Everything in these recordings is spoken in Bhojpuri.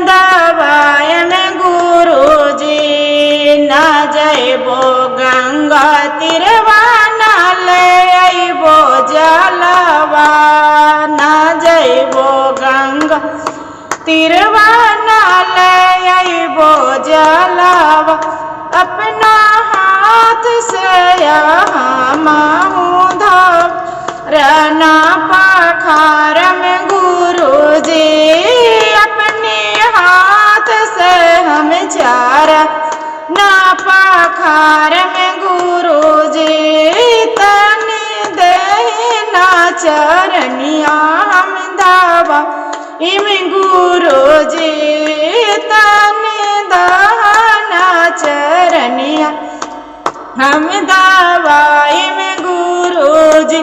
दवाय में गुरुजी न जइबो गंगा तीरवा न ले अइबो जलवा न जइबो गंगा तीरवा न ले अइबो जलवा अपना हाथ से रना पखार में गुरुजी अपने हाथ से हम चारा ना पखार में गुरुजी तने दे ना चरनिया हम दावा इम गुरुजी तने दहना चरनिया हम दवाई में गुरुजी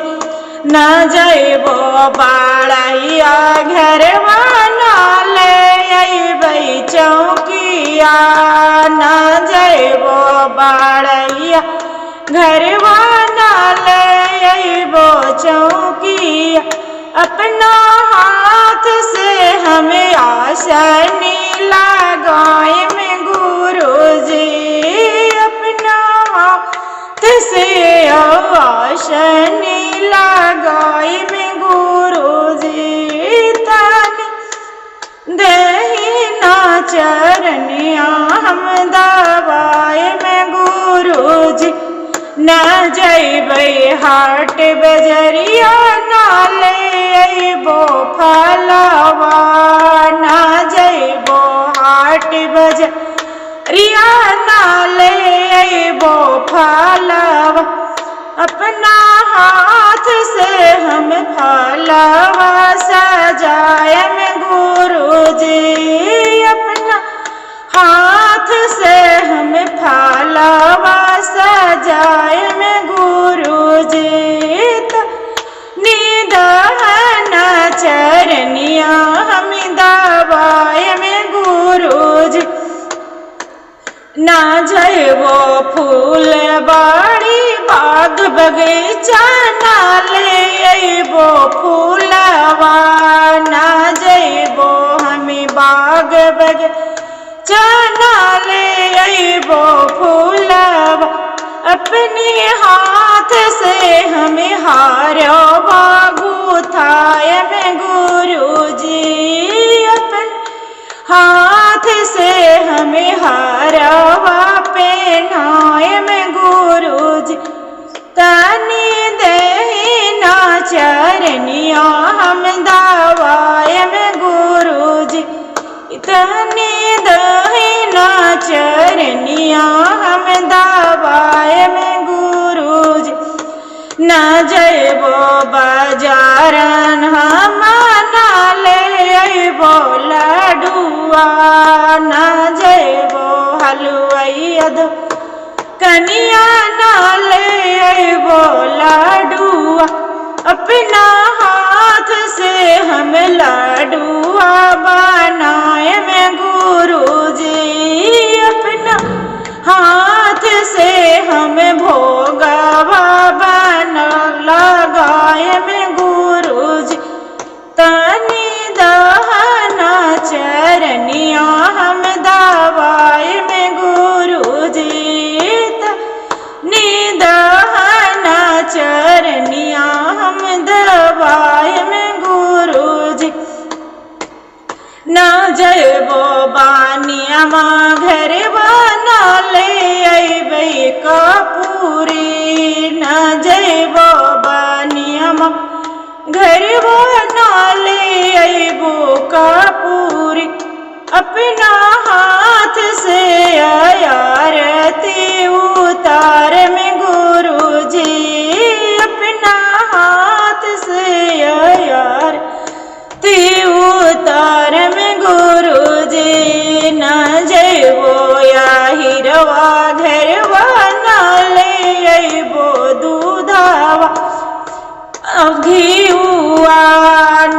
न जइबो बाड़ैया घरवा न ले अइबै चौकिया न जइबो बाड़ैया घरवा न ले अइबो चौकिया अपना हाथ से हमें आसनी लगाए में गुरुजी अपना हाथ से आसनी लगाए में गुरुजी तने दही ना चरनिया हम दवाए में गुरुजी न जइबै हाट बजरिया न ले अइबो फलवा न जइबो हाट बजरिया न ले अइबो फलवा अपना हाथ से हम फलवा सजाए में गुरुजी अपना हाथ से हम फलवा सजाए में गुरुजी निदहन चरनिया हम दवाए में गुरुजी ना जइबो फूल बाड़ी बाग बगीचा ना ले अइबो फूलवा ना जइबो हमें बाग बगीचा ना ले अइबो फूलवा अपने हाथ से हमें हारवा गुथाए में गुरुजी अपन हाथ से हमें हारवा पहनाए में गुरुजी तनी दे ना चरनिया हम दवाए में गुरुजी तनी दे ना चरनिया हम दवाए में गुरुजी न जइबो बाजारन हम ना ले अइबो लडुआ न जइबो हलुआइया दो कनिया न ले अइबो लडुआ अपना हाथ से हम लडुआ बनाए में गुरुजी अपना हाथ से हम भोगवा बना लगाए में गुरुजी तनी दहना चरनिया हम दवाए में गुरुजी तनी दहना चरनिया हम दवाए में गुरुजी न जइबो बानिया माँ घरवा न ले अइबै कपूरी न जइबो बानिया माँ घरवा न ले अइबो कपूरी अपना हाथ से आरती उतार में गुरुजी अपना हाथ से आरती उतार में गुरुजी न जइबो या हिरवा घरवा न ले अइबो दूधवा घिउआ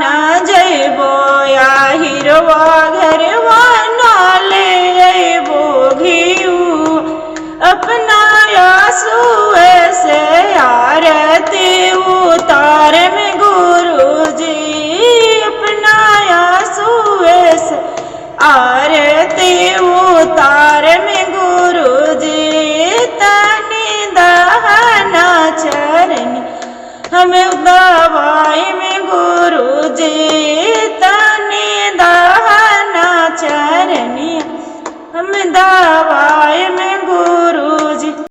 न जइबो या हिरवा घरवा न ले अइबो घिउ अपना आंसुए से आरती उतार में गुरुजी अपना आंसुए से उतार में गुरु जी तनी दहना चरनी हमें दवाई में गुरु जी